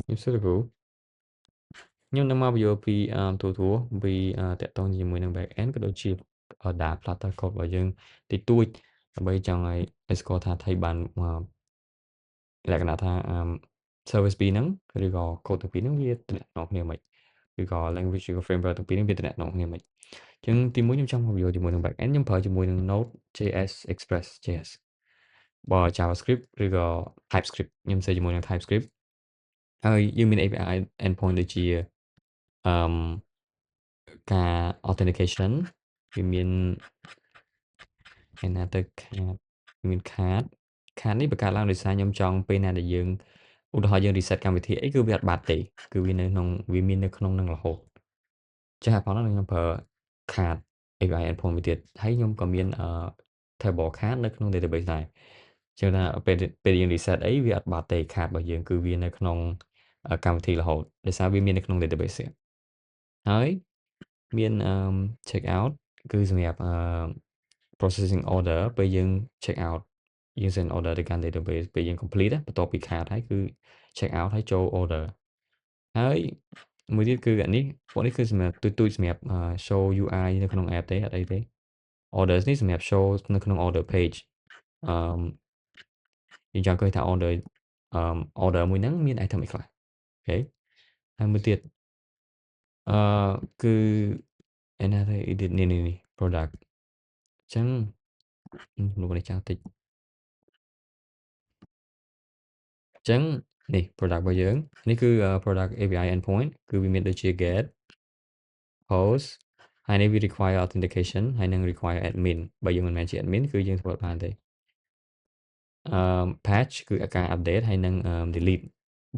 ខ្ញុំសួរគ្រូខ្ញុំនឹងមកបញ្យល់ពីទូពីតកតងជាមួយនឹង back end ក៏ដូចជា data Flutter code របស់យើងតិចតួចដើម្បីចង់ឲ្យស្គាល់ថាថៃបានលក្ខណៈថាservice ពីរហ្នឹងឬក៏ code ទាំងពីរហ្នឹងវាទំនាក់ទំនងគ្នាមិនឬក៏ language ឬក៏ framework ទាំងពីរហ្នឹងវាទំនាក់ទំនងគ្នាមិនអញ្ចឹងទីមួយខ្ញុំចង់មកបញ្យល់ជាមួយនឹង back end ខ្ញុំប្រើជាមួយនឹង Node.js Express.js បើ JavaScript ឬក៏ TypeScript ខ្ញុំសេជាមួយនឹង TypeScript ហើយយើងមាន API endpoint ដូចជាអឺការ authentication វាមានឯណាទៅ card មាន card នេះបង្កើតឡើងដោយសារខ្ញុំចង់ពេលណាដែលយើងឧទាហរណ៍យើង reset កម្មវិធីអីគឺវាអត់បាត់ទេគឺវាមាននៅក្នុងនឹងរហូតចាស់ផងហ្នឹងខ្ញុំប្រើ card API endpoint មួយទៀតហើយខ្ញុំក៏មានtable card នៅក្នុង database ដែរចឹងថាពេលយើង reset អីវាអត់បាត់ទេ card របស់យើងគឺវានៅក្នុងកម្មវិធីរហូតដោយសារវាមាននៅក្នុង database ទៀតហើយមានcheck out គឺសម្រាប់processing order ពេលយើង check out យើង send order ទៅកាន់ database ពេលយើង complete បន្ទាប់ពី card ហើយគឺ check out ហើយចូល order ហើយមួយទៀតគឺអានេះពួកនេះគឺសម្រាប់ទូចៗសម្រាប់show UI នៅក្នុង app ទេអត់អីទេ orders នេះសម្រាប់ show នៅក្នុង order page អឺយើងចង់ឃើញថា order មួយហ្នឹងមាន item អីខ្លះអូខេហើយមួយទៀតអឺគឺឯណាទៅ edit នេះ product អញ្ចឹងលោកនេះចាំតិចអញ្ចឹងនេះ product របស់យើងនេះគឺ product API endpoint គឺវាមានដូចជា get post ហើយនេះវា require authentication ហើយនឹង require admin បើយើងមិនមែនជា admin គឺយើងធ្វើអត់បានទេpatch គឺការ update ហើយនឹងdelete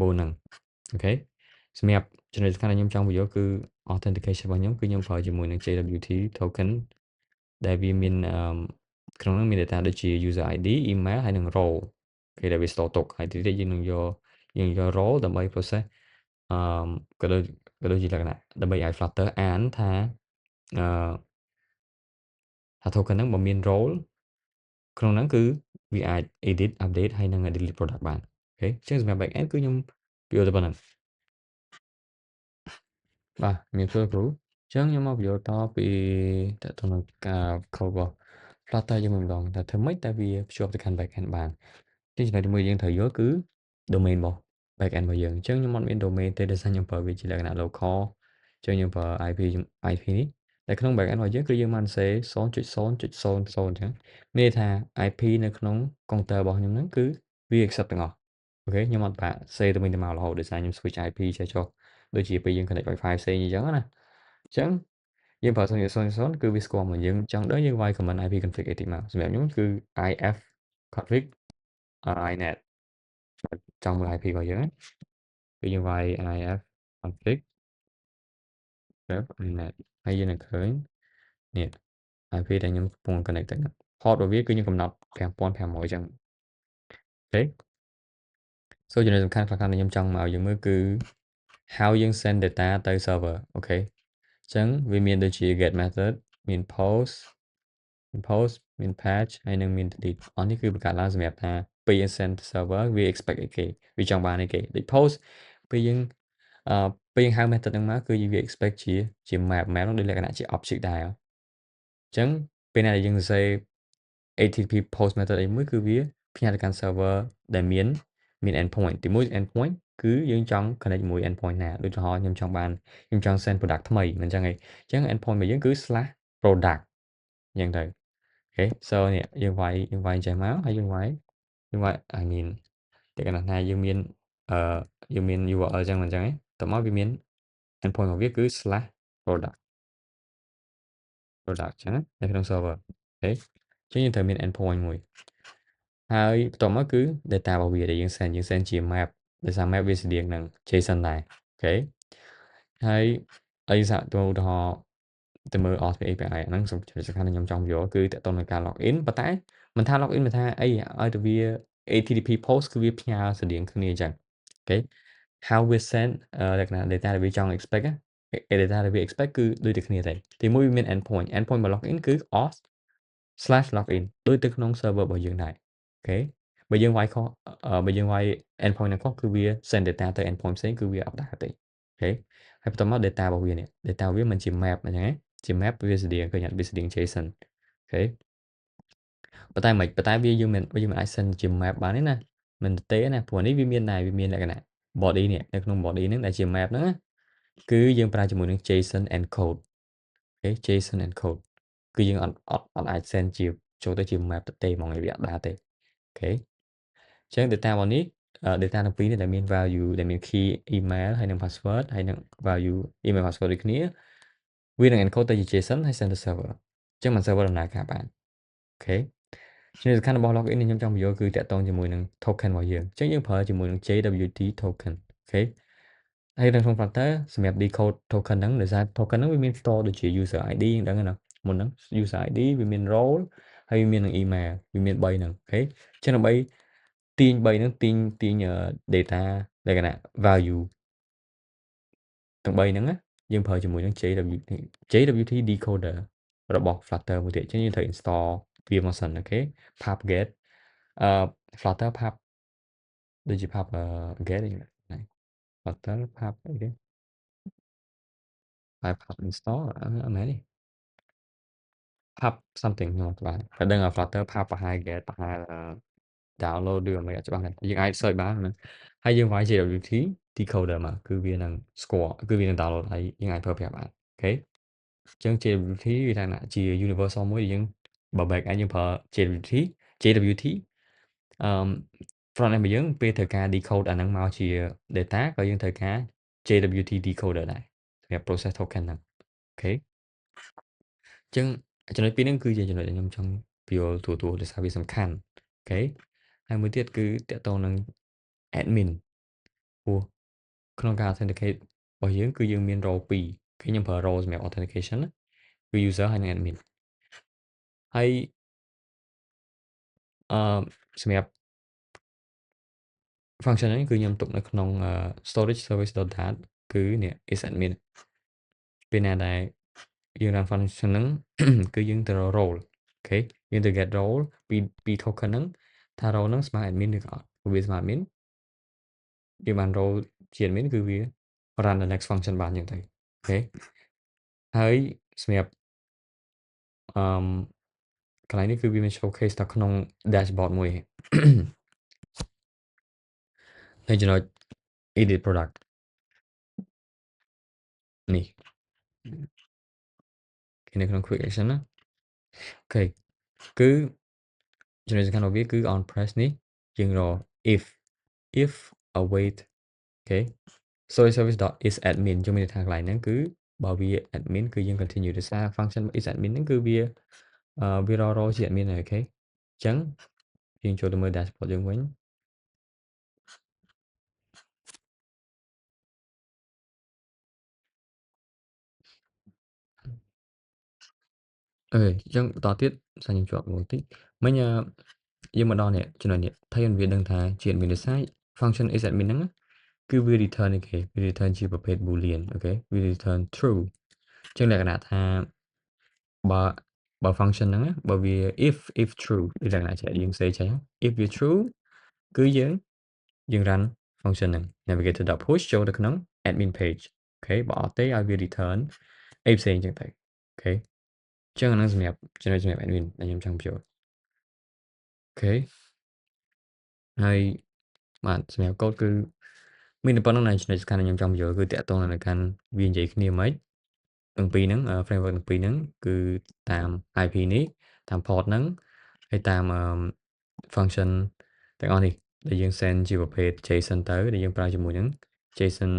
បូនហ្នឹងអូខេសម្រាប់ចំណុចសំខាន់ដែលខ្ញុំចង់បញ្យល់គឺ authentication របស់ខ្ញុំគឺខ្ញុំប្រើជាមួយនឹង JWT token ដែលវាមានក្នុងហ្នឹងមាន data ដូចជា user ID email ហើយនឹង role គេដែលវា store ទុកហើយទីទៀតយើងយក role ដើម្បី process អឺក៏ដូចជាលក្ខណៈដើម្បីឲ្យ Flutter អានថាអឺថា token ហ្នឹងបើមាន role ក្នុងហ្នឹងគឺវាអាច edit update ហើយនឹង delete product បានអូខេអញ្ចឹងសម្រាប់ back end គឺខ្ញុំពន្យល់តែប៉ុណ្្នឹងបាទជំរាបសួរគ្រូអញ្ចឹងខ្ញុំមកពន្យល់តពីតើទៅនឹងការ code របស់ Flutter យើងម្ដងថាធ្វើម៉េចតែវាភ្ជាប់ទៅកាន់ back end បានទីចំណុចទីមួយយើងត្រូវយល់គឺ domain របស់ back end របស់យើងអញ្ចឹងខ្ញុំអត់មាន domain ទេដោយសារខ្ញុំប្រើវាជាលក្ខណៈ local អញ្ចឹងខ្ញុំប្រើ IP នេះតែក្នុង back end របស់យើងគឺយើងបាន say 0.0.00 អញ្ចឹងមានន័យថា IP នៅក្នុង counter របស់ខ្ញុំហ្នឹងគឺវា accept ទាំងអស់អូខេខ្ញុំអត់បាក់ say ទៅវិញទៅមករហូតដោយសារខ្ញុំ switch IP ចេះចុះដូចជាពេលយើង connect Wi-Fi ផ្សេងអញ្ចឹងណាអញ្ចឹងយើងប្រើ0.0.0គឺវាស្គាល់មកយើងចង់ដឹងយើងវាយ command IP config អីតិចមកសម្រាប់ខ្ញុំគឺ if config inet ចង់មើល IP របស់យើងណាគឺយើងវាយ if config ref inet ហើយយើងនឹងឃើញនេះ IP ដែលខ្ញុំកំពុង connect ទៅហ្នឹង port របស់វាគឺខ្ញុំកំណត់5500អញ្ចឹងអូខេ so ចំណុចសំខាន់ៗដែលខ្ញុំចង់មកឲ្យយើងមើលគឺ how យើង send data ទៅ server អូខេអញ្ចឹងវាមានដូចជា get method មាន post មាន patch ហើយនឹងមាន delete អស់នេះគឺបង្កើតឡើងសម្រាប់ថាពេលយើង send ទៅ server វា expect អីគេវាចង់បានអីគេដូច post ពេលយើងពេលយើងហៅ method ហ្នឹងមកគឺវា expect ជា map ហ្នឹងដូចលក្ខណៈជា object ដែរអញ្ចឹងពេលណាដែលយើងសរសេរ HTTP post method អីមួយគឺវាផ្ញើទៅកាន់ server ដែលមាន endpoint ទីមួយ endpoint គឺយើងចង់ connect ជាមួយ endpoint ណាដូចឧទាហរណ៍ខ្ញុំចង់ send product ថ្មីមិនអញ្ចឹងឯងអញ្ចឹង endpoint របស់យើងគឺ /product អញ្ចឹងទៅអូខេ so នេះយើងវាយចេះមកហើយយើងវាយ I mean តែកាលណាយើងមានយើងមាន URL អញ្ចឹងមិនអញ្ចឹងឯងតមកវាមាន endpoint របស់វាគឺ /product ចឹងណានៅក្នុង server អូខេអញ្ចឹងយើងត្រូវមាន endpoint មួយហើយបន្ទាប់មកគឺ data របស់វាដែលយើង send ជា map ដោយសារ map វាស្រដៀងនឹង JSON ដែរអូខេហើយអីសាកទៅឧទាហរណ៍ទៅមើល auth API ហ្នឹងសំខាន់ខ្ញុំចង់យកគឺតកតងនឹងការ login ប៉ុន្តែមិនថា login មិនថាអីឲ្យតែវា HTTP post គឺវាផ្ញើស្រដៀងគ្នាអញ្ចឹងអូខេ how we send លក្ខណៈ data ដែលវាចង់ expect data ដែលវា expect គឺដូចតែគ្នាទេទីមួយវាមាន endpoint មក login គឺ auth/login ដូចទៅក្នុង server របស់យើងដែរអូខេ បើយើងវាយខុសបើយើងវាយ endpoint ណាខុសគឺវា send data ទៅ endpoint ផ្សេងគឺវាអត់ដែរទេអូខេហើយបន្ទាប់មក data របស់វានេះ data វាមិនជា map អញ្ចឹងណាជា map វាស្តៀងឃើញអត់វាស្តៀង JSON អូខេប៉ុន្តែមិនប៉ុន្តែវាយើងមិនអាច send ជា map បានទេណាមិនទេណាព្រោះនេះវាមានដែរវាមានលក្ខណៈ body នេះនៅក្នុង body ហ្នឹងដែលជា map ហ្នឹងណាគឺយើងប្រើជាមួយនឹង JSON encode អូខេ JSON encode គឺយើងអត់អាច send ជាចូលទៅជា map ទៅទេហ្មងវាអត់ដែរទេអូខេអញ្ចឹង data របស់នេះdata ទាំងពីរនេះដែលមាន value ដែលមាន key email ហើយនិង password ហើយនិង value email password ដូចគ្នាវានឹង encode ទៅជា JSON ហើយ send ទៅ server អញ្ចឹងមិន server ដំណើរការបានអូខេចំណុចសំខាន់របស់ login នេះខ្ញុំចង់បញ្យល់គឺតាក់ទងជាមួយនឹង token របស់យើងអញ្ចឹងយើងប្រើជាមួយនឹង JWT token អូខេហើយនៅក្នុង Flutter សម្រាប់ decode token ហ្នឹងដោយសារ token ហ្នឹងវាមាន store ដូចជា user ID យើងដឹងហើយណាមុនហ្នឹង user ID វាមាន role ហើយវាមាននឹង email វាមាន3ហ្នឹងអូខេអញ្ចឹងដើម្បីទាញ3ហ្នឹងទាញdata លក្ខណៈ value ទាំង3ហ្នឹងណាយើងប្រើជាមួយនឹង JWT decoder របស់ Flutter មួយទៀតអញ្ចឹងយើងត្រូវ install វាមកសិនអូខេ pub-get uh, Flutter pub ដូចជា pub get អីហ្នឹង Flutter pub អីគេ pub install អត់មែនទេ pub something ខ្ញុំអត់ច្បាស់តែដឹង Flutter pub ប្រហែល get ប្រហែលdownload ឬមិនអត់ច្បាស់ដែរយើងអាច search បានហ្នឹងហើយយើងវាយ JWT decoder មកគឺវានឹង score គឺវានឹង download ហើយយើងអាចប្រើប្រាស់បានអូខេអញ្ចឹង JWT វាថាជា universal មួយដែលយើងបើ back end យើងប្រើ JWT អឺ front end របស់យើងពេលត្រូវការ decode អាហ្នឹងមកជា data ក៏យើងត្រូវការ JWT decoder ដែរសម្រាប់ process token ហ្នឹងអូខេអញ្ចឹងចំណុចពីរហ្នឹងគឺជាចំណុចដែលខ្ញុំចង់ពន្យល់ទូដោយសារវាសំខាន់អូខេហើយមួយទៀតគឺតាក់ទងនឹង admin ព្រោះក្នុងការ authenticate របស់យើងគឺយើងមាន role 2គឺខ្ញុំប្រើ role សម្រាប់ authentication ណាគឺ user ហើយនិង admin ហើយអឺសម្រាប់ function ហ្នឹងគឺខ្ញុំទុកនៅក្នុងstorage service.dat គឺនេះ is admin ពេលណាដែលយើង run function ហ្នឹងគឺយើងទៅរក role អូខេយើងទៅ get role ពី token ហ្នឹងថា role ហ្នឹងស្មើ admin ឬក៏អត់ព្រោះវាស្មើ admin យើងបាន role ជា admin គឺវា run the next function បានអញ្ចឹងទៅអូខេហើយសម្រាប់អឺកន្លែងនេះគឺវាមាន showcase នៅក្នុង dashboard មួយហើយចំណុច edit product នេះគេនៅក្នុង quick action ណាអូខេគឺចំណុចសំខាន់របស់វាគឺ on press នេះយើងរក if await អូខេ storage service dot is admin ជំនឿថាកន្លែងហ្នឹងគឺបើវា admin គឺយើង continue ដោយសារ function is admin ហ្នឹងគឺវារកជា admin ហើយអូខេអញ្ចឹងយើងចូលទៅមើល dashboard យើងវិញអូខេអញ្ចឹងបន្តទៀតសាខ្ញុំជាប់មួយតិចមិញយើងមកដល់នេះចំណុចនេះថៃវាដឹងថាជា admin ដោយសារ function is admin ហ្នឹងគឺវា return នេះគេវា return ជាប្រភេទ boolean អូខេវា return true អញ្ចឹងលក្ខណៈថាបើបើ function ហ្នឹងបើវា if true វាលក្ខណៈចេះយើង say ចេះ if វា true គឺយើង run function ហ្នឹង navigator.push ចូលទៅក្នុង admin page អូខេបើអត់ទេឲ្យវា return អីផ្សេងអញ្ចឹងទៅអូខេអញ្ចឹងអាហ្នឹងសម្រាប់ចំណុចសម្រាប់ admin ដែលខ្ញុំចង់បញ្ចូលអូខេហើយបាទសម្រាប់ code គឺមានតែប៉ុណ្្នឹងណាចំណុចសំខាន់ដែលខ្ញុំចង់បញ្ចូលគឺតាក់ទងនឹងកាន់វានិយាយគ្នាហ្មងទាំងពីរហ្នឹង framework ទាំងពីរហ្នឹងគឺតាម IP នេះតាម port ហ្នឹងហើយតាមfunction ទាំងអស់នេះដែលយើង send ជាប្រភេទ JSON ទៅដែលយើងប្រើជាមួយនឹង JSON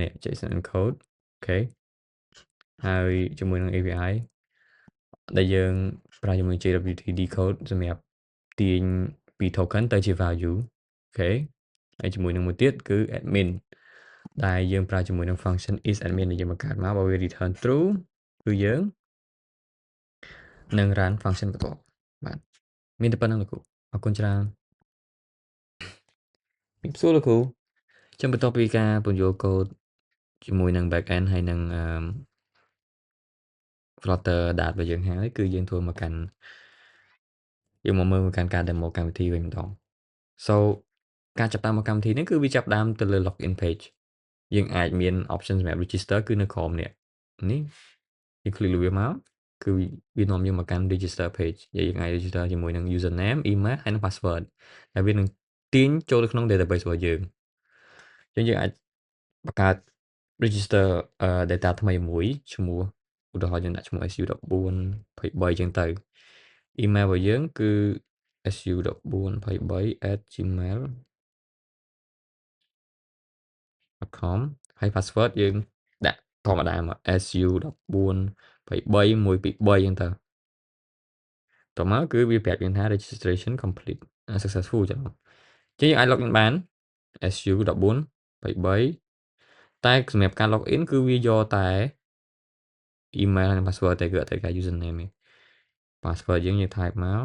នេះ JSON encode អូខេហើយជាមួយនឹង API ដែលយើងប្រើជាមួយ JWT decode សម្រាប់ទាញពី token ទៅជា value អូខេហើយជាមួយនឹងមួយទៀតគឺ admin ដែលយើងប្រើជាមួយនឹង function is admin ដែលយើងបង្កើតមកបើវា return true គឺយើងនឹង run function បន្ទាប់បាទមានតែប៉ុណ្្នឹងលោកគ្រូអរគុណច្រើនពីសួរលោកគ្រូចាំបន្ទាប់ពីការពន្យល់កូដជាមួយនឹង back end ហើយនឹង Flutter ដាតរបស់យើងហើយគឺយើងធ្វើមកកាន់ យើងមកមើលកាន់ការ demo កម្មវិធីវិញម្ដង So ការចាប់តាមរបស់កម្មវិធីនេះគឺវាចាប់ផ្ដើមទៅលើ login page យើងអាចមាន option សម្រាប់ register គឺនៅក្រោមនេះយើង click លើវាមកគឺវានាំយើងមកកាន់ register page យើងអាច register ជាមួយនឹង username email ហើយនិង password ហើយវានឹងទាញចូលទៅក្នុង database របស់យើងអញ្ចឹងយើងអាចបង្កើត register data ថ្មីមួយឈ្មោះឧទាហរណ៍យើងដាក់ឈ្មោះ su1423 អញ្ចឹងទៅ email របស់យើងគឺ su1423@gmail.com ហើយ password យើងដាក់ធម្មតាមក su1423 អញ្ចឹងទៅតមកគឺវាប្រាប់យើងថា registration complete successful ចឹងអញ្ចឹងយើងអាច login បាន su1423 តែសម្រាប់ការ login គឺវាយកតែ email និង password តែគឺអត់ត្រូវការ username ទេ password យើង type មក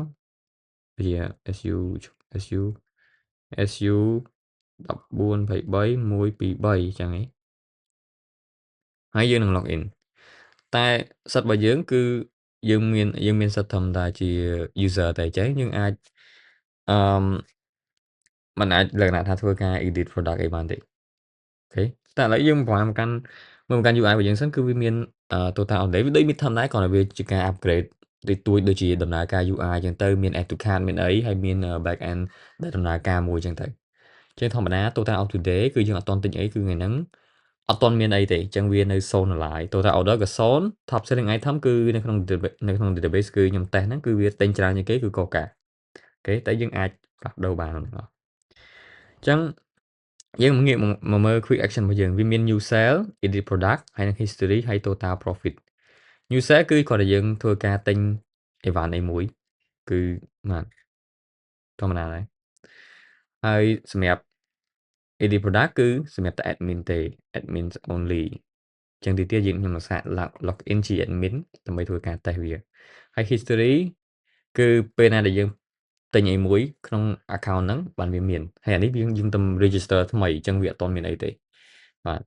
វា su su su 1423 123ចឹងឯងហើយយើងនឹង login តែសិទ្ធិរបស់យើងគឺយើងមានសិទ្ធិធម្មតាជា user តែអញ្ចឹងយើងអាចអឺមិនអាចលក្ខណៈថាធ្វើការ edit product អីបានទេអូខេតែឥឡូវយើងមកកាន់ UI របស់យើងសិនគឺវាមានtotal update វាដូចមានធម្មតាគ្រាន់តែវាជាការ upgrade តិចតួចដូចជាដំណើរការ UI អញ្ចឹងទៅមាន add to cart មានអីហើយមាន back end ដែលដំណើរការមួយអញ្ចឹងទៅជាងធម្មតា total up to date គឺយើងអត់ទាន់ទិញអីគឺថ្ងៃហ្នឹងអត់ទាន់មានអីទេអញ្ចឹងវានៅ0នៅឡើយ total order ក៏0 top selling item គឺនៅក្នុង database គឺខ្ញុំតេស្តហ្នឹងគឺវាទិញច្រើនជាងគេគឺ Coca អូខេតែយើងអាចផ្លាស់ប្ដូរបានបងប្អូនអញ្ចឹងយើងងាកមកមើល quick action របស់យើងវាមាន new sale edit product ហើយនិង history ហើយ total profit new sale គឺគ្រាន់តែយើងធ្វើការទិញអីវ៉ាន់អីមួយគឺបាទធម្មតាដែរហើយសម្រាប់ edit product គឺសម្រាប់តែ admin ទេ admin only ចឹងទីទៀតយើងខ្ញុំនឹងសាក log in ជា admin ដើម្បីធ្វើការតេស្តវាហើយ history គឺពេលណាដែលយើងទិញអីមួយក្នុង account ហ្នឹងបានវាមានហើយអានេះយើងទៅ register ថ្មីអញ្ចឹងវាអត់ទាន់មានអីទេបាទ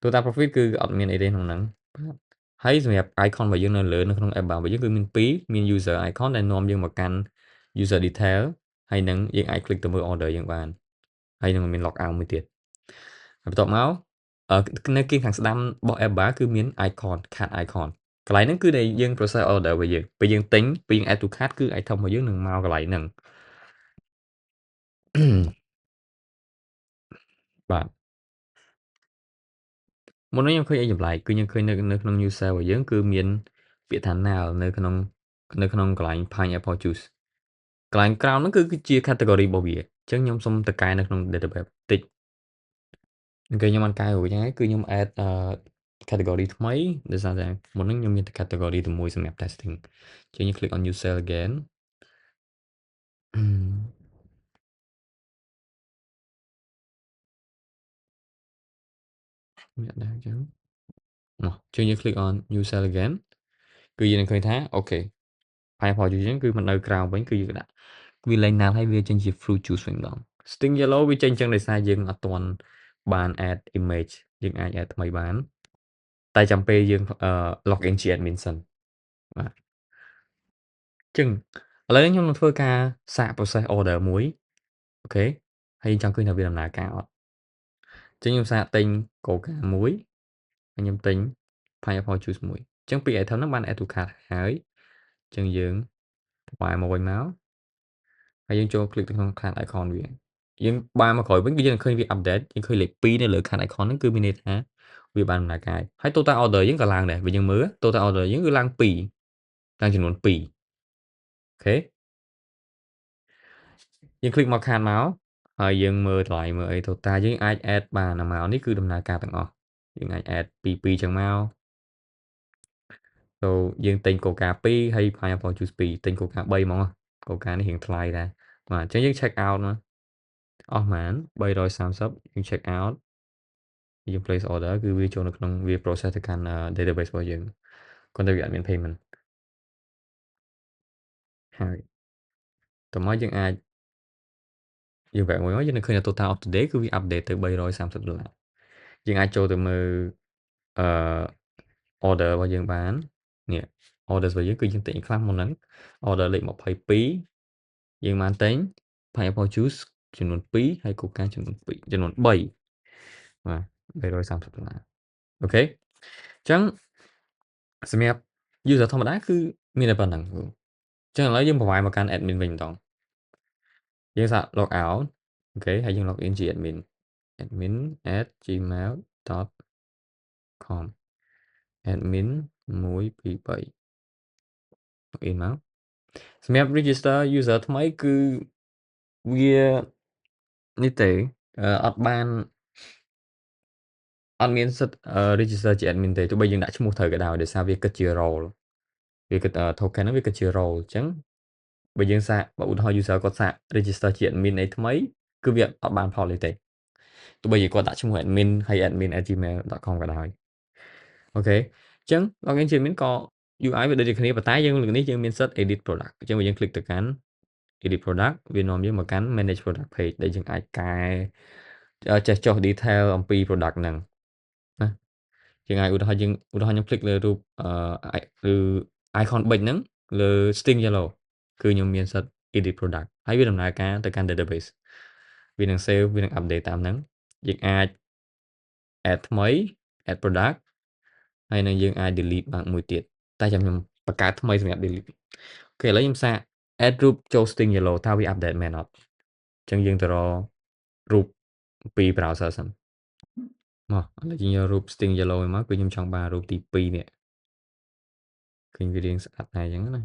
total profit គឺអត់មានអីទេក្នុងហ្នឹងបាទហើយសម្រាប់ icon របស់យើងនៅលើនៅក្នុង app bar របស់យើងគឺមាន2មាន user icon ដែលនាំយើងមកកាន់ user detail ហើយនឹងយើងអាច click ទៅមើល order យើងបានហើយនឹងមាន log out មួយទៀតហើយបន្ទាប់មកនៅគៀងខាងស្ដាំរបស់ app bar គឺមាន icon card icon កន្លែងហ្នឹងគឺដែលយើង process order របស់យើងពេលយើងទិញពេលយើង add to cart គឺ item របស់យើងនឹងមកកន្លែងហ្នឹងបាទមុននេះខ្ញុំឃើញអីចម្លែកគឺខ្ញុំឃើញនៅក្នុង new sale របស់យើងគឺមានពាក្យថា now នៅក្នុងកន្លែង pineapple juice កន្លែងក្រោមហ្នឹងគឺជា category របស់វាអញ្ចឹងខ្ញុំសុំទៅកែនៅក្នុង database តិចអូខេខ្ញុំបានកែរួចហើយគឺខ្ញុំ add category ថ្មីដោយសារតែមុនហ្នឹងខ្ញុំមានតែ category តែមួយសម្រាប់ testing អញ្ចឹងខ្ញុំ click on new sale again មានដែរអញ្ចឹងមកជួយយើង click on new cell again គឺយើងនឹងឃើញថាអូខេ pineapple juice ហ្នឹងគឺមិននៅក្រៅវិញគឺយើងដាក់វាលែងណាល់ហើយវាចេញជា fruit juice វិញម្ដង sting yellow វាចេញអញ្ចឹងដោយសារយើងអត់ទាន់បាន add image យើងអាច add ថ្មីបានតែចាំពេលយើងlog in ជា admin សិនបាទអញ្ចឹងឥឡូវខ្ញុំនឹងធ្វើការសាក process order មួយអូខេហើយចង់ឃើញថាវាដំណើរការអត់អញ្ចឹងខ្ញុំសាកទិញ Coca មួយហើយខ្ញុំទិញ pineapple juice មួយអញ្ចឹងពីរ item ហ្នឹងបាន add to cart ហើយអញ្ចឹងយើងបែរមកវិញមកហើយយើងចូល click ទៅក្នុង card icon វាយើងបែរមកក្រោយវិញគឺយើងឃើញវា update យើងឃើញលេខ2នៅលើ card icon ហ្នឹងគឺមានន័យថាវាបានដំណើរការហើយ total order យើងក៏ឡើងដែរបើយើងមើល total order យើងគឺឡើង2ឡើងចំនួន2អូខេយើង click មក card មកហើយយើងមើលតម្លៃមើលអី total យើងអាច add បាន amount នេះគឺដំណើរការទាំងអស់យើងអាច add ពី2ចឹងមកso យើងទិញ Coca 2ហើយ pineapple juice 2ទិញ Coca 3ហ្មង Coca នេះរៀងថ្លៃដែរបាទអញ្ចឹងយើង check out មកអស់ប៉ុន្មាន330យើង check out យើង place order គឺវាចូលនៅក្នុងវា process ទៅកាន់ database របស់យើងគាត់តែវាអត់មាន payment ហើយតោះមកយើងអាចយើង back មួយមកយើងនឹងឃើញថា total of today គឺវា update ទៅ$330យើងអាចចូលទៅមើលអឺ order របស់យើងបាននេះ order របស់យើងគឺយើងទិញខ្លះមុនហ្នឹង order លេខ22 យើងបានទិញ pineapple juice ចំនួន2 ហើយ Coca ចំនួន3 បាទ$330 អូខេអញ្ចឹងសម្រាប់ user ធម្មតាគឺមានតែប៉ុណ្្នឹងគ្រូអញ្ចឹងឥឡូវយើងប្រវាយមកកាន់ admin វិញម្ដងយើងសាក log out អូខេហើយយើង log in ជា admin@gmail.com admin 123 log in មកសម្រាប់ register user ថ្មីគឺវានេះទេអត់មានសិទ្ធ register ជា admin ទេទោះបីយើងដាក់ឈ្មោះត្រូវក៏ដោយសារវាគិតជា role វាគិត token ហ្នឹងវាគិតជា role អញ្ចឹងបើយើងសាកបើឧទាហរណ៍ user គាត់សាក register ជា admin អីថ្មីគឺវាអត់បានផលអីទេទោះបីជាគាត់ដាក់ឈ្មោះ admin ហើយ admin@gmail.com ក៏ដោយអូខេអញ្ចឹង login ជា admin ក៏ UI វាដូចតែគ្នាប៉ុន្តែយើងលើកនេះយើងមានសិទ្ធ edit product អញ្ចឹងបើយើង click ទៅកាន់ edit product វានាំយើងមកកាន់ manage product page ដែលយើងអាចកែចេះចុះ detail អំពី product ហ្នឹងណាយើងអាចឧទាហរណ៍ខ្ញុំ click លើរូបឬ icon ប៊ិចហ្នឹងលើ string yellow គឺខ្ញុំមានសិទ្ធ edit product ហើយវាដំណើរការទៅកាន់ database វានឹង save វានឹង update តាមហ្នឹងយើងអាច add ថ្មី add product ហើយនឹងយើងអាច delete បានមួយទៀតតែចាំខ្ញុំបង្កើតថ្មីសម្រាប់ delete អូខេឥឡូវខ្ញុំសាក add រូបចូល string yellow តើវា update មែនអត់អញ្ចឹងយើងទៅរករូបពី browser សិនមកឥឡូវយើងយករូប string yellow មកគឺខ្ញុំចង់បានរូបទី2នេះឃើញវារៀងស្អាតដែរអញ្ចឹងណា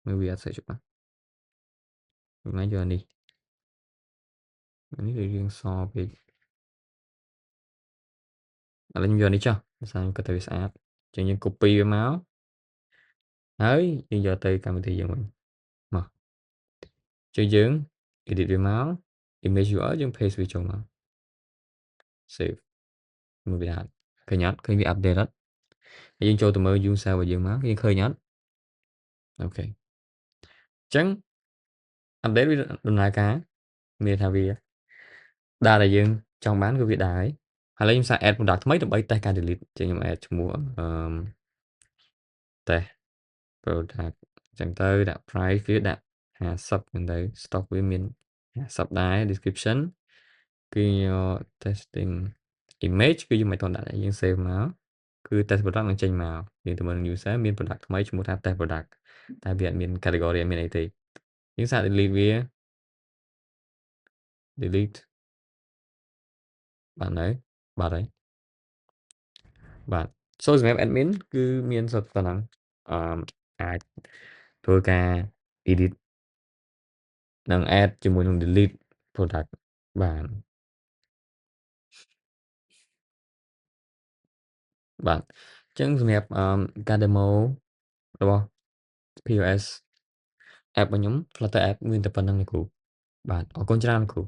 មើលវាអត់សូវច្បាស់hôm nay giờ điនេះរៀងសពេកឥឡូវខ្ញុំយកនេះចុះភាសាខ្ញុំគិតទៅវាស្អាតអញ្ចឹងយើង copy វាមកហើយយើងយកទៅកម្មវិធីយើងវិញមកចុះយើង edit វាមក image URL យើង paste វាចូលមក save មើលវាអត់ឃើញអត់ឃើញវា update អត់ហើយយើងចូលទៅមើល user របស់យើងមកយើងឃើញអត់អូខេអញ្ចឹង update វាដំណើរការមានថាវាដែលយើងចង់បានគឺវាដែរហើយឥឡូវខ្ញុំសាក add product ថ្មីដើម្បីតេស្តការ delete អញ្ចឹងខ្ញុំ add ឈ្មោះtest product អញ្ចឹងទៅដាក់ price វាដាក់50ហ្នឹងទៅ stock វាមាន50ដែរ description គឺយក testing image គឺយើងមិនទាន់ដាក់យើង save មកគឺ test product នឹងចេញមកយើងទៅមើល user មាន product ថ្មីឈ្មោះថា test product តែវាអត់មាន category អត់មានអីទេយើងសាក delete វា delete បាទនៅបាទហើយបាទ so សម្រាប់ admin គឺមានសិទ្ធិប៉ុណ្ណឹងអាចធ្វើការ edit និង add ជាមួយនឹង delete product បាទបាទអញ្ចឹងសម្រាប់ការ demo របស់ POS app របស់ខ្ញុំ Flutter app មានតែប៉ុណ្្នឹងទេគ្រូបាទអរគុណច្រើនគ្រូ